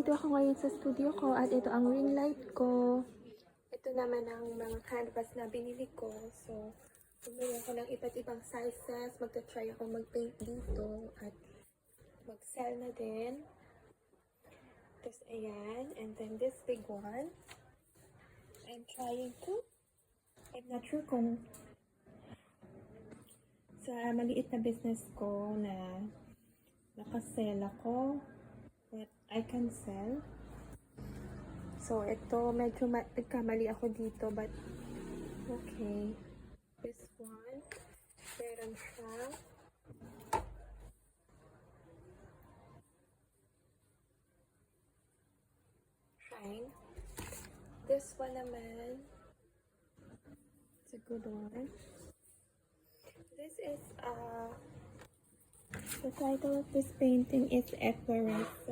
Nandito ako ngayon sa studio ko at ito ang ring light ko. Ito naman ang mga canvas na binili ko. So, bumili ako ng iba't ibang sizes. Magta-try ako mag-paint dito at mag-sell na din. Tapos, ayan. And then this big one. I'm trying to. I'm not sure kung sa maliit na business ko na nakasell ako. What I can sell. So, ito, medyo nagkamali ako dito, but okay. This one, meron siya. Shine. This one naman, it's a good one. This is, the title of this painting is Equerest.